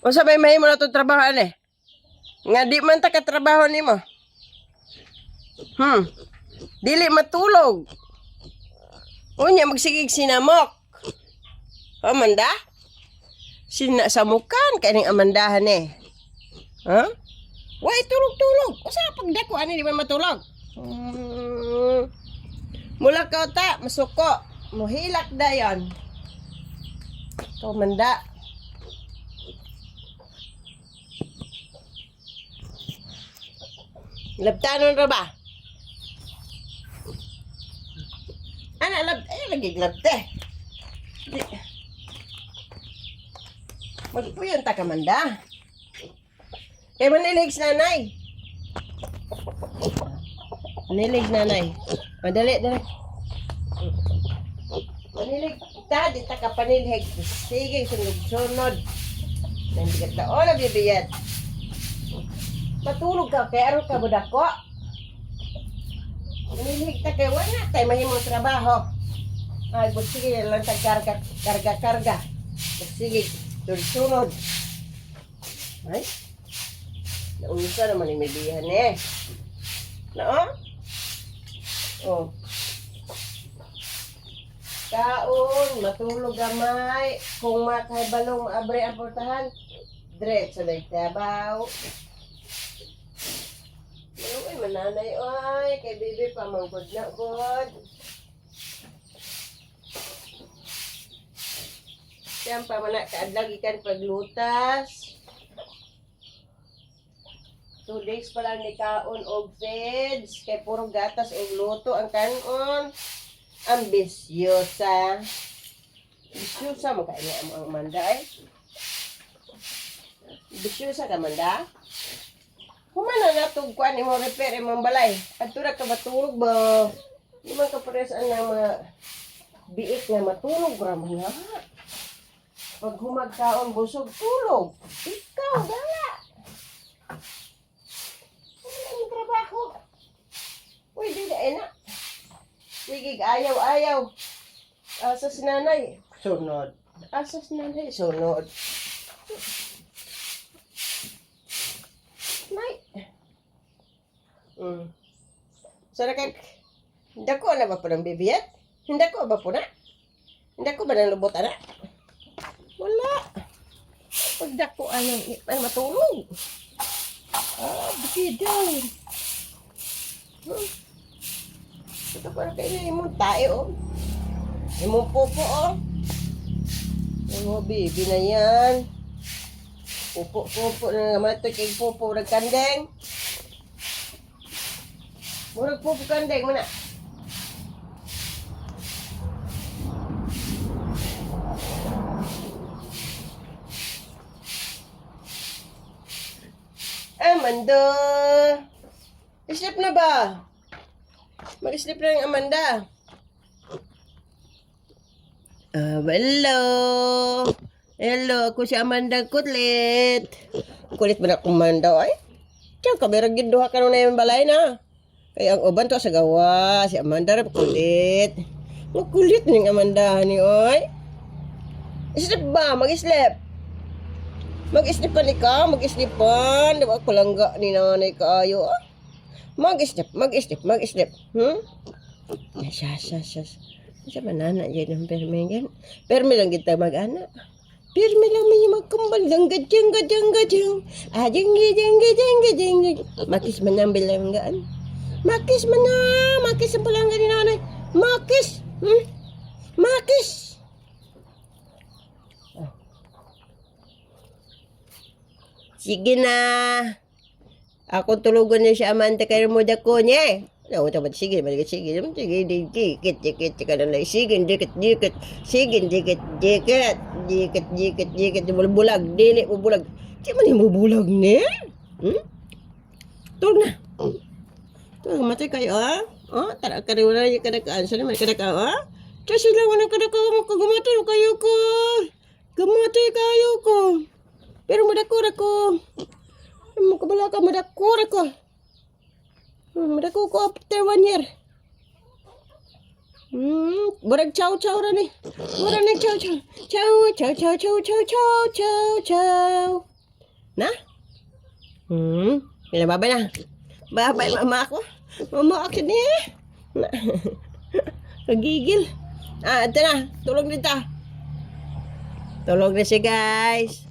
O sabay mahimo na itong trabaho ani. Nga di man ta katrabaho nimo. Dili matulog. Unya magsigig sinamok. Amanda? Samukan kaning amandahan eh. Ha? Why tulog-tulog? Usa pagdako ani di man matulog. Mula ka ta masuko. Muhilak dayon. To manda. Labtanon ra ba? Ana lagi labte. Magpuyon ta ka manda. Kaya manilig sa nanay. Manilig nanay. Madali, dali. Manilig ta, di ta ka panilhig. Sige, sunod-sunod. Nandigat na, o nabibiyat. Matulog ka, kaya aron ka budako. Manilig ta, kaya wala tayo mahimong trabaho. Ay, sige, lang karga. Sige, sunod-sunod. Ay, naunsa naman yung medihan eh. No? Oh. Kaon, matulog gamay. Kung makabalong abre ang portahan, diretso na itabaw. Ay, mananay, oy. Kay bibi pa manggod na god. Siyang pa man kaadlag ikan paglutas. 2 days pa lang ni kaon og feds. Kay puro gatas og luto ang kanon. Ambisyosa. Ambisyosa mo kaya ang Amanda eh. Ambisyosa ka Amanda? Humana na itong kuan mo repair imong balay. Adto ra ka matulog ba? Di man ka pares ang mga biik nga matulog ra man ha. Pag humagkaon busog tulog. Ikaw dala. Ano ang trabaho? Uy, di na. Sige, ayaw. Asas nanay, sunod. Asas nanay, sunod. Nay. Sana kay dako na ba po ng bibiyat? Hindi ko ba po na? Hindi ko ba ng lubot na? Wala. Pag dako ay matulog. Bikidaw. Ito para kayo na imong tayo, oh. Imong pupo, oh. Imong bibi na yan. Pupo na naman ito kay pupo nagkandeng. Murag pupo kandeng mo na. Amanda! Isip na ba? Mag-sleep na yung Amanda. Hello. Hello, ako si Amanda Kutlit. Kulit ba na akong Amanda? Ay, tiyan ka, merang ginduha ka na yung balay na. Kaya ang uban to sa gawa. Si Amanda rin kulit. Kulit na yung Amanda ni Oy. Sleep ba? Mag-sleep. Mag-sleep ka ni ka. Mag-sleepan. Diba ako langga ni nanay kaayo, ah. Mag-sleep. Sas. Sa banana yan ang perme yan. Perme lang kita mag-ana. Perme lang may magkambal. Jang. Jing. Makis manambil lang gaan. Makis ang palangga ni nanay. Makis. Sige na. Ako tulugan niya si Amanda kayo mo dako niya. Ano tamat sige. Sige, dikit ka na lang. Sige, dikit. Bulag, dili mo bulag. Di man mo bulag niya. Tulog na. Tulog, matay kayo, ah. Oh, tara ka rin wala yung kanakaan. Saan naman kanaka, ah? Kasi lang wala kanaka mo kagumatay kayo ko. Gamatay kayo ko. Pero madakura ko. Makabala ka, madakura ko. Madako ko after 1 year. Burag chow ra ni. Burag na chow. Chow. Na? Pinababay na. Babay, mama ako. Mama ako niya. Kagigil. Ito na. Tulog nito. Tulog na siya, guys.